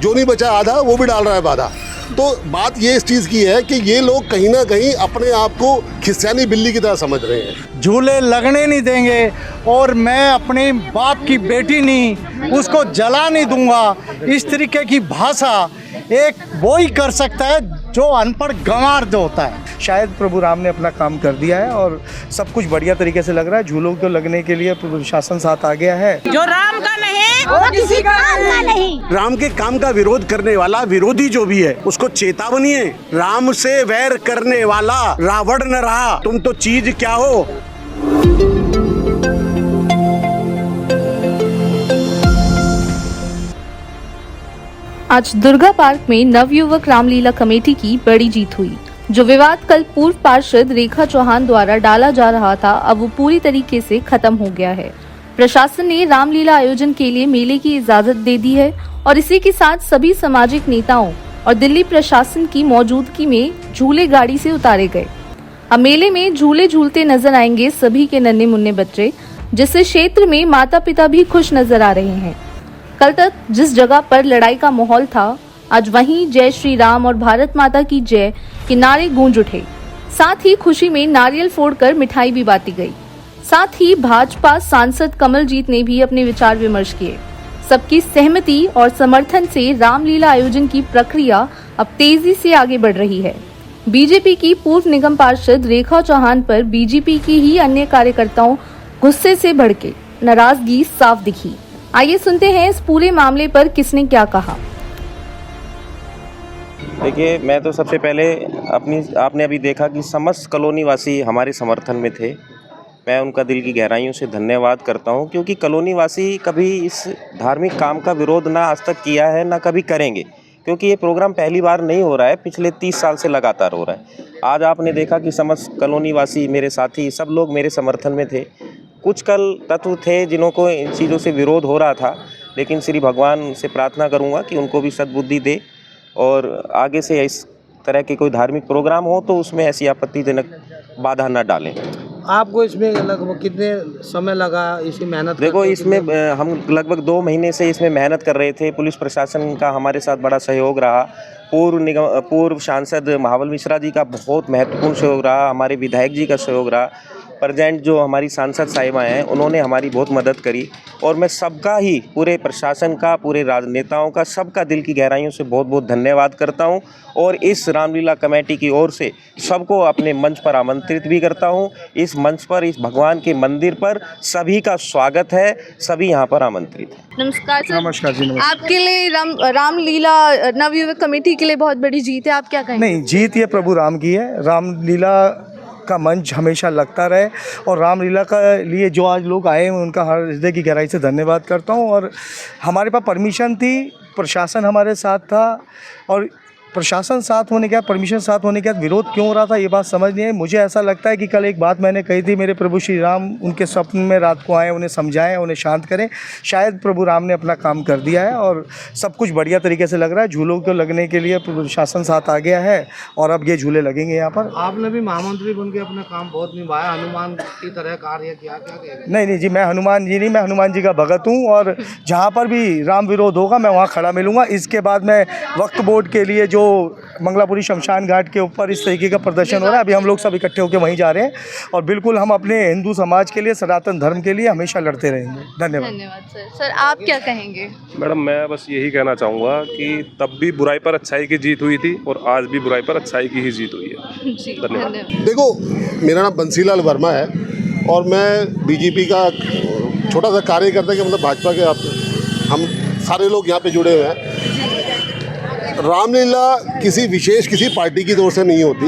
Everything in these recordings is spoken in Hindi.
जो नहीं बचा आधा वो भी डाल रहा है बाधा। तो बात ये इस चीज़ की है कि ये लोग कहीं ना कहीं अपने आप को खिस्यानी बिल्ली की तरह समझ रहे हैं। झूले लगने नहीं देंगे और मैं अपने बाप की बेटी नहीं उसको जला नहीं दूंगा। इस तरीके की भाषा एक वो ही कर सकता है जो अनपढ़ गंवार जो होता है। शायद प्रभु राम ने अपना काम कर दिया है और सब कुछ बढ़िया तरीके से लग रहा है। झूलों को लगने के लिए प्रशासन साथ आ गया है। जो राम का नहीं वो किसी का नहीं। राम के काम का विरोध करने वाला विरोधी जो भी है उसको चेतावनी है, राम से वैर करने वाला रावण न रहा, तुम तो चीज क्या हो। आज दुर्गा पार्क में नवयुवक रामलीला कमेटी की बड़ी जीत हुई। जो विवाद कल पूर्व पार्षद रेखा चौहान द्वारा डाला जा रहा था, अब वो पूरी तरीके से खत्म हो गया है। प्रशासन ने रामलीला आयोजन के लिए मेले की इजाजत दे दी है और इसी के साथ सभी सामाजिक नेताओं और दिल्ली प्रशासन की मौजूदगी में झूले गाड़ी से उतारे गए। अब मेले में झूले झूलते नजर आएंगे सभी के नन्हे मुन्ने बच्चे, जिससे क्षेत्र में माता पिता भी खुश नजर आ रहे हैं। कल तक जिस जगह पर लड़ाई का माहौल था, आज वहीं जय श्री राम और भारत माता की जय के नारे गूंज उठे। साथ ही खुशी में नारियल फोड़कर मिठाई भी बांटी गई। साथ ही भाजपा सांसद कमलजीत ने भी अपने विचार विमर्श किए। सबकी सहमति और समर्थन से रामलीला आयोजन की प्रक्रिया अब तेजी से आगे बढ़ रही है। बीजेपी की पूर्व निगम पार्षद रेखा चौहान पर बीजेपी की ही अन्य कार्यकर्ताओं गुस्से से भड़के, नाराजगी साफ दिखी। आइए सुनते हैं इस पूरे मामले पर किसने क्या कहा। देखिए, मैं तो सबसे पहले आपने अभी देखा कि समस्त कॉलोनी वासी हमारे समर्थन में थे। मैं उनका दिल की गहराइयों से धन्यवाद करता हूं, क्योंकि कॉलोनी वासी कभी इस धार्मिक काम का विरोध ना आज तक किया है ना कभी करेंगे, क्योंकि ये प्रोग्राम पहली बार नहीं हो रहा है, पिछले 30 साल से लगातार हो रहा है। आज आपने देखा कि समस्त कॉलोनी वासी, मेरे साथी, सब लोग मेरे समर्थन में थे। कुछ कल तत्व थे जिन्हों को इन चीज़ों से विरोध हो रहा था, लेकिन श्री भगवान से प्रार्थना करूंगा कि उनको भी सद्बुद्धि दे और आगे से इस तरह के कोई धार्मिक प्रोग्राम हो तो उसमें ऐसी आपत्तिजनक बाधा न डालें। आपको इसमें लगभग कितने समय लगा इसी मेहनत? देखो, इसमें हम लगभग 2 महीने से इसमें मेहनत कर रहे थे। पुलिस प्रशासन का हमारे साथ बड़ा सहयोग रहा। पूर्व सांसद महाबल मिश्रा जी का बहुत महत्वपूर्ण सहयोग रहा। हमारे विधायक जी का सहयोग रहा। प्रेजेंट जो हमारी सांसद साहिबा हैं उन्होंने हमारी बहुत मदद करी और मैं सबका ही, पूरे प्रशासन का, पूरे राजनेताओं का, सबका दिल की गहराइयों से बहुत बहुत धन्यवाद करता हूं और इस रामलीला कमेटी की ओर से सबको अपने मंच पर आमंत्रित भी करता हूं। इस मंच पर, इस भगवान के मंदिर पर सभी का स्वागत है, सभी यहां पर आमंत्रित है। नमस्कार सर। नमस्कार जी। नमस्कार। आपके लिए रामलीला नवयुवक कमेटी के लिए बहुत बड़ी जीत है, आप क्या कहेंगे? नहीं, जीत ये प्रभु राम की है। रामलीला का मंच हमेशा लगता रहे और रामलीला का लिए जो आज लोग आए हैं उनका हर हृदय की गहराई से धन्यवाद करता हूं। और हमारे पास परमिशन थी, प्रशासन हमारे साथ था और प्रशासन साथ होने के बाद, परमिशन साथ होने के बाद विरोध क्यों हो रहा था ये बात समझ नहीं है। मुझे ऐसा लगता है कि कल एक बात मैंने कही थी, मेरे प्रभु श्री राम उनके स्वप्न में रात को आए, उन्हें समझाएं, उन्हें शांत करें। शायद प्रभु राम ने अपना काम कर दिया है और सब कुछ बढ़िया तरीके से लग रहा है। झूलों को लगने के लिए प्रशासन साथ आ गया है और अब ये झूले लगेंगे यहाँ पर। आपने भी महामंत्री बन के अपना काम बहुत निभाया, हनुमान की तरह कार्य किया, क्या कहेंगे? नहीं जी, मैं हनुमान जी नहीं, मैं हनुमान जी का भगत हूँ और जहाँ पर भी राम विरोध होगा मैं वहाँ खड़ा मिलूँगा। इसके बाद मैं वक्फ बोर्ड के लिए जो मंगलापुरी शमशान घाट के ऊपर इस तरीके का प्रदर्शन हो रहा है, अभी हम लोग सब इकट्ठे होकर वहीं जा रहे हैं और बिल्कुल हम अपने हिंदू समाज के लिए, सनातन धर्म के लिए हमेशा लड़ते रहेंगे। धन्यवाद। धन्यवाद सर। सर, आप क्या कहेंगे? मैडम, मैं बस यही कहना चाहूँगा कि तब भी बुराई पर अच्छाई की जीत हुई थी और आज भी बुराई पर अच्छाई की ही जीत हुई है। जी, धन्यवाद। देखो, मेरा नाम बंसीलाल वर्मा है और मैं बीजेपी का छोटा सा कार्यकर्ता के, मतलब भाजपा के, हम सारे लोग यहाँ पे जुड़े हुए हैं। रामलीला किसी पार्टी की ओर से नहीं होती,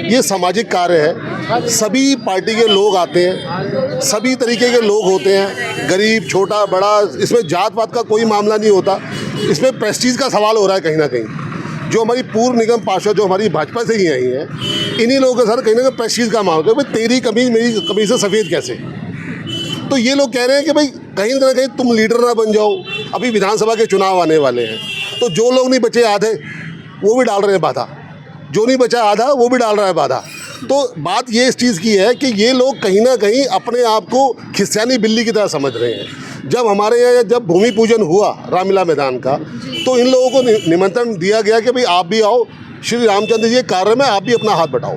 ये सामाजिक कार्य है। सभी पार्टी के लोग आते हैं, सभी तरीके के लोग होते हैं, गरीब, छोटा, बड़ा, इसमें जात पात का कोई मामला नहीं होता। इसमें प्रेस्टीज का सवाल हो रहा है कहीं ना कहीं। जो हमारी पूर्व निगम पार्षद जो हमारी भाजपा से ही आई हैं, इन्हीं लोगों के साथ कहीं ना कहीं प्रेस्टीज का मामला है। भाई, तेरी कमीज मेरी कमीज से सफ़ेद कैसे? तो ये लोग कह रहे हैं कि भाई कहीं ना कहीं तुम लीडर ना बन जाओ। अभी विधानसभा के चुनाव आने वाले हैं, तो जो लोग नहीं बचे आधे वो भी डाल रहे हैं बाधा, जो नहीं बचा आधा वो भी डाल रहा है बाधा। तो बात ये इस चीज़ की है कि ये लोग कहीं ना कहीं अपने आप को खिस्यानी बिल्ली की तरह समझ रहे हैं। जब हमारे यहाँ जब भूमि पूजन हुआ रामलीला मैदान का, तो इन लोगों को निमंत्रण दिया गया कि भाई आप भी आओ, श्री रामचंद्र जी के कार्य में आप भी अपना हाथ बटाओ।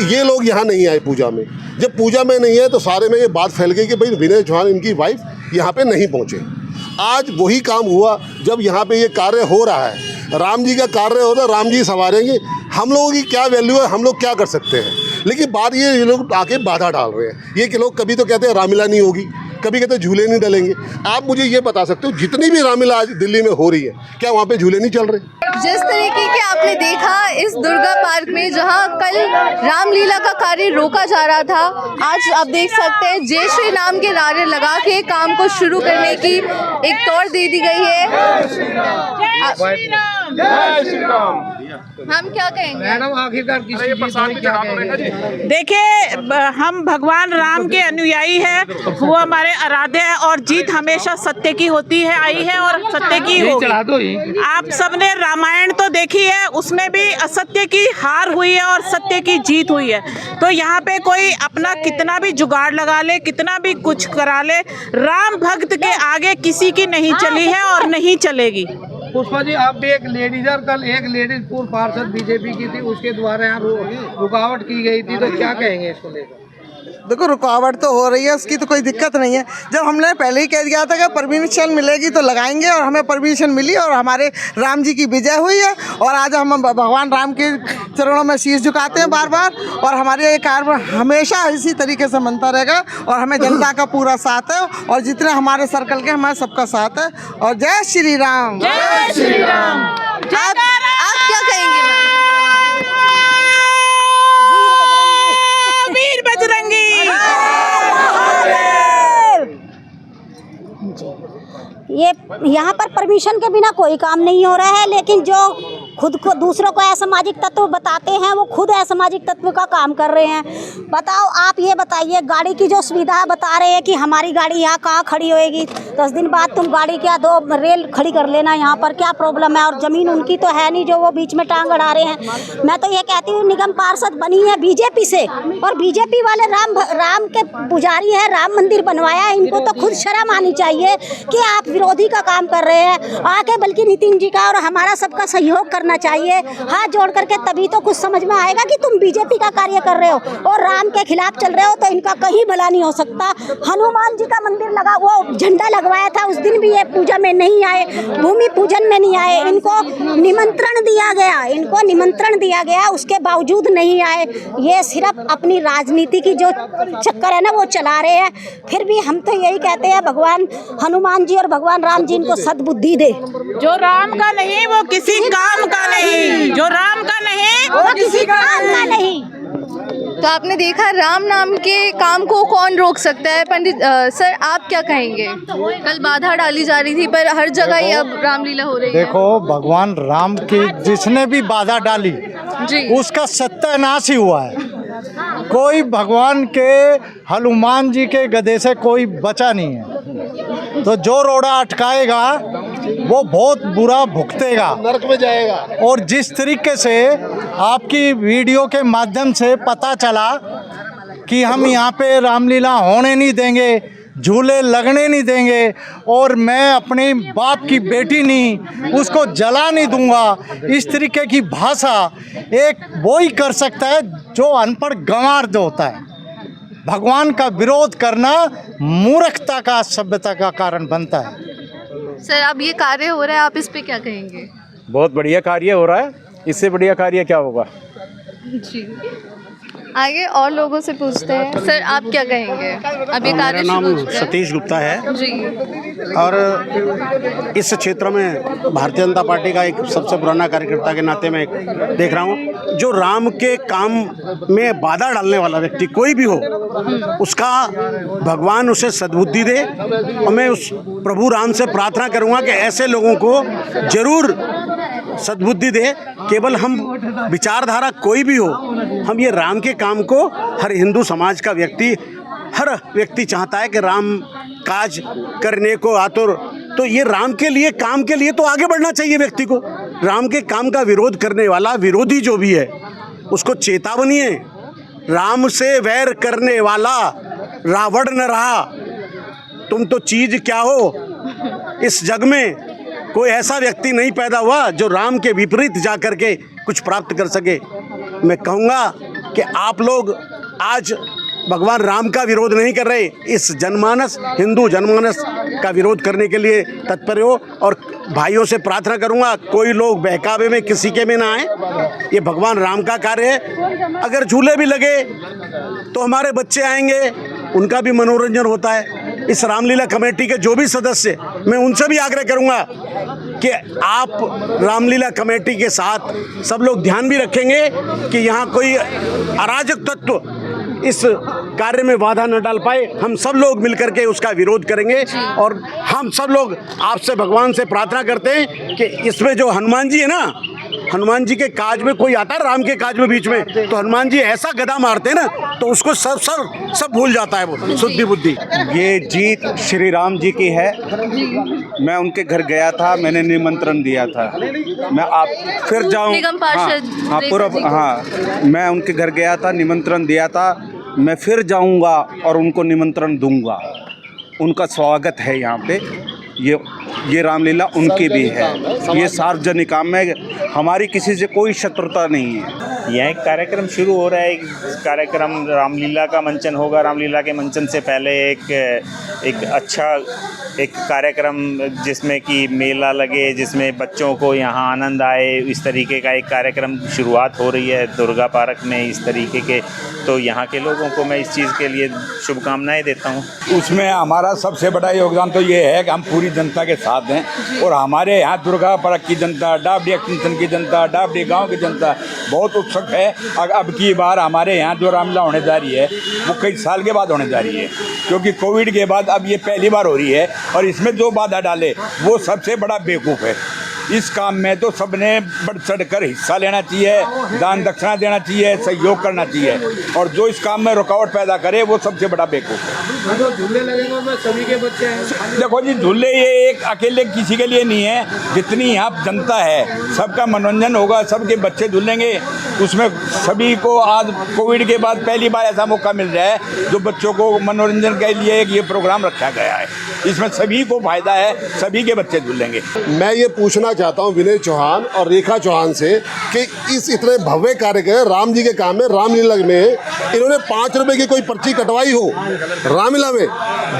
ये लोग यहाँ नहीं आए पूजा में। जब पूजा में नहीं है तो सारे में ये बात फैल गई कि भाई विनय चौहान इनकी वाइफ यहाँ पे नहीं पहुँचे। आज वही काम हुआ जब यहाँ पे ये कार्य हो रहा है, राम जी का कार्य होता है, राम जी संवारेंगे। हम लोगों की क्या वैल्यू है, हम लोग क्या कर सकते हैं, लेकिन बात ये लोग आके बाधा डाल रहे हैं। ये कि लोग कभी तो कहते हैं रामलीला नहीं होगी, कभी कहते हैं झूले नहीं डलेंगे। आप मुझे ये बता सकते हो जितनी भी रामलीला आज दिल्ली में हो रही है, क्या वहाँ पे झूले नहीं चल रहे? जिस तरीके के आपने देखा इस दुर्गा पार्क में, जहां कल रामलीला का कार्य रोका जा रहा था, आज आप देख सकते हैं जय श्री राम के नारे लगा के काम को शुरू करने की एक तौर दे दी गई है। हम क्या कहेंगे मैडम, आखिरकार किसी चीज में क्या कहेंगे? देखिए, हम भगवान राम के अनुयायी हैं, वो हमारे आराध्य है और जीत हमेशा सत्य की होती है, आई है और सत्य की होगी। आप सबने रामायण तो देखी है, उसमें भी असत्य की हार हुई है और सत्य की जीत हुई है। तो यहाँ पे कोई अपना कितना भी जुगाड़ लगा ले, कितना भी कुछ करा ले, राम भक्त के आगे किसी की नहीं चली है और नहीं चलेगी। पुष्पा जी, आप भी एक लेडीज, और कल एक लेडीज पूर्व पार्षद बीजेपी की थी, उसके द्वारा यहाँ रुकावट की गई थी, तो क्या कहेंगे इसको लेकर? देखो, रुकावट तो हो रही है, उसकी तो कोई दिक्कत नहीं है। जब हमने पहले ही कह दिया था कि परमिशन मिलेगी तो लगाएंगे, और हमें परमिशन मिली और हमारे राम जी की विजय हुई है। और आज हम भगवान राम के चरणों में शीश झुकाते हैं बार बार, और हमारे ये कार्य हमेशा इसी तरीके से बनता रहेगा। और हमें जनता का पूरा साथ है, और जितने हमारे सर्कल के हमारे सबका साथ है। और जय श्री राम, जय श्री राम। आप क्या कहेंगे मैम? वीर बजरंगी। ये यहाँ पर परमिशन के बिना कोई काम नहीं हो रहा है, लेकिन जो खुद को दूसरों को असामाजिक तत्व बताते हैं वो खुद असामाजिक तत्व का काम कर रहे हैं। बताओ, आप ये बताइए, गाड़ी की जो सुविधा बता रहे हैं कि हमारी गाड़ी यहाँ कहाँ खड़ी होएगी, 10 दिन बाद तुम गाड़ी क्या 2 रेल खड़ी कर लेना, यहाँ पर क्या प्रॉब्लम है? और ज़मीन उनकी तो है नहीं जो वो बीच में टांग अड़ा रहे हैं। मैं तो ये कहती हूँ, निगम पार्षद बनी है बीजेपी से, और बीजेपी वाले राम के पुजारी है, राम मंदिर बनवाया, इनको तो खुद शर्म आनी चाहिए कि आप विरोधी का काम कर रहे हैं आके। बल्कि नितिन जी का और हमारा सबका सहयोग करना चाहिए, हाथ जोड़ करके, तभी तो कुछ समझ में आएगा कि तुम बीजेपी का कार्य कर रहे हो और राम के खिलाफ चल रहे हो, तो इनका कहीं भला नहीं हो सकता। हनुमान जी का मंदिर लगा, वो झंडा लगवाया था, उस दिन भी ये पूजा में नहीं आए, भूमि पूजन में नहीं आए। इनको निमंत्रण दिया गया, उसके बावजूद नहीं आए। ये सिर्फ अपनी राजनीति की जो चक्कर है ना, वो चला रहे हैं। फिर भी हम तो यही कहते हैं, भगवान हनुमान जी और भगवान राम जी इनको सद्बुद्धि दे। जो राम का नहीं वो किसी काम का नहीं, जो राम का नहीं वो किसी काम का नहीं। तो आपने देखा, राम नाम के काम को कौन रोक सकता है? पंडित सर, आप क्या कहेंगे? कल बाधा डाली जा रही थी, पर हर जगह ये अब रामलीला हो रही है। देखो, भगवान राम की जिसने भी बाधा डाली जी, उसका सत्यानाश ही हुआ है। कोई भगवान के हनुमान जी के गधे से कोई बचा नहीं है। तो जो रोड़ा अटकाएगा वो बहुत बुरा भुगतेगा, नरक में जाएगा। और जिस तरीके से आपकी वीडियो के माध्यम से पता चला कि हम यहाँ पे रामलीला होने नहीं देंगे, झूले लगने नहीं देंगे, और मैं अपने बाप की बेटी नहीं, उसको जला नहीं दूंगा, इस तरीके की भाषा एक वो ही कर सकता है जो अनपढ़ गंवार जो होता है। भगवान का विरोध करना मूर्खता का, सभ्यता का कारण बनता है। सर, अब ये कार्य हो रहा है, आप इस पे क्या कहेंगे? बहुत बढ़िया कार्य हो रहा है, इससे बढ़िया कार्य क्या होगा? जी, आगे और लोगों से पूछते हैं। सर, आप क्या कहेंगे? अभी कार्य शुरू हो चुका है। सतीश गुप्ता है जी, और इस क्षेत्र में भारतीय जनता पार्टी का एक सबसे पुराना कार्यकर्ता के नाते मैं देख रहा हूँ, जो राम के काम में बाधा डालने वाला व्यक्ति कोई भी हो, उसका भगवान उसे सद्बुद्धि दे। और मैं उस प्रभु राम से प्रार्थना करूँगा कि ऐसे लोगों को जरूर सद्बुद्धि दे। केवल हम विचारधारा कोई भी हो, हम ये राम के काम को, हर हिंदू समाज का व्यक्ति, हर व्यक्ति चाहता है कि राम काज करने को आतुर, तो ये राम के लिए, काम के लिए तो आगे बढ़ना चाहिए व्यक्ति को। राम के काम का विरोध करने वाला विरोधी जो भी है, उसको चेतावनी है। राम से वैर करने वाला रावण न रहा, तुम तो चीज़ क्या हो। इस जग में कोई ऐसा व्यक्ति नहीं पैदा हुआ जो राम के विपरीत जा कर के कुछ प्राप्त कर सके। मैं कहूँगा कि आप लोग आज भगवान राम का विरोध नहीं कर रहे, इस जनमानस, हिंदू जनमानस का विरोध करने के लिए तत्पर हो। और भाइयों से प्रार्थना करूंगा, कोई लोग बहकावे में किसी के में ना आए। ये भगवान राम का कार्य है। अगर झूले भी लगे तो हमारे बच्चे आएंगे, उनका भी मनोरंजन होता है। इस रामलीला कमेटी के जो भी सदस्य, मैं उनसे भी आग्रह करूंगा कि आप रामलीला कमेटी के साथ सब लोग ध्यान भी रखेंगे कि यहाँ कोई अराजक तत्व इस कार्य में बाधा न डाल पाए। हम सब लोग मिलकर के उसका विरोध करेंगे। और हम सब लोग आपसे भगवान से प्रार्थना करते हैं कि इसमें जो हनुमान जी है ना, हनुमान जी के काज में कोई आता है राम के काज में बीच में, तो हनुमान जी ऐसा गदा मारते हैं ना तो उसको सब भूल जाता है वो शुद्धि बुद्धि। ये जीत श्री राम जी की है। मैं उनके घर गया था, मैंने निमंत्रण दिया था। मैं आप फिर जाऊं, मैं उनके घर गया था, निमंत्रण दिया था। मैं फिर जाऊंगा और उनको निमंत्रण दूंगा। उनका स्वागत है यहाँ पे। ये रामलीला उनकी भी है। ये सार्वजनिक काम में हमारी किसी से कोई शत्रुता नहीं है। यह एक कार्यक्रम शुरू हो रहा है। कार्यक्रम रामलीला का मंचन होगा। रामलीला के मंचन से पहले एक अच्छा एक कार्यक्रम जिसमें कि मेला लगे, जिसमें बच्चों को यहाँ आनंद आए, इस तरीके का एक कार्यक्रम शुरुआत हो रही है दुर्गा पार्क में इस तरीके के। तो यहाँ के लोगों को मैं इस चीज़ के लिए शुभकामनाएं देता हूँ। उसमें हमारा सबसे बड़ा योगदान तो ये है कि हम पूरी जनता के साथ हैं। और हमारे यहाँ दुर्गा पार्क की जनता, डाबडी एक्सटेंशन की जनता, डाबडी गांव की जनता बहुत उत्सुक है। अब की बार हमारे यहाँ जो रामलीला होने जा रही है वो कई साल के बाद होने जा रही है, क्योंकि कोविड के बाद अब ये पहली बार हो रही है। और इसमें जो बाधा डाले वो सबसे बड़ा बेवकूफ़ है। इस काम में तो सबने बढ़ चढ़ कर हिस्सा लेना चाहिए, दान दक्षिणा देना चाहिए, सहयोग करना चाहिए। और जो इस काम में रुकावट पैदा करे वो सबसे बड़ा बेवकूफ़ है। जो झूले लगेंगे उसमें सभी के बच्चे हैं। देखो जी, झूले ये एक अकेले किसी के लिए नहीं है। जितनी यहाँ जनता है सबका मनोरंजन होगा, सबके बच्चे झूलेंगे। उसमें सभी को आज कोविड के बाद पहली बार ऐसा मौका मिल रहा है जो बच्चों को मनोरंजन के लिए एक ये प्रोग्राम रखा गया है। इसमें सभी को फायदा है, सभी के बच्चे झूलेंगे। मैं ये पूछना चाहता हूँ विनय चौहान और रेखा चौहान से कि इस इतने भव्य कार्य के राम जी के काम में, रामलीला में इन्होंने 5 रुपए की कोई पर्ची कटवाई हो रामलीला में,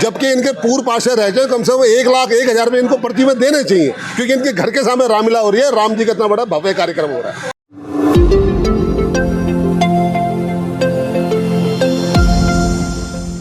जबकि इनके पूर्व पार्षद रह जाए, कम से कम 1,01,000 रुपये इनको पर्ची में देने चाहिए, क्योंकि इनके घर के सामने रामलीला हो रही है। राम जी का इतना बड़ा भव्य कार्यक्रम हो रहा है।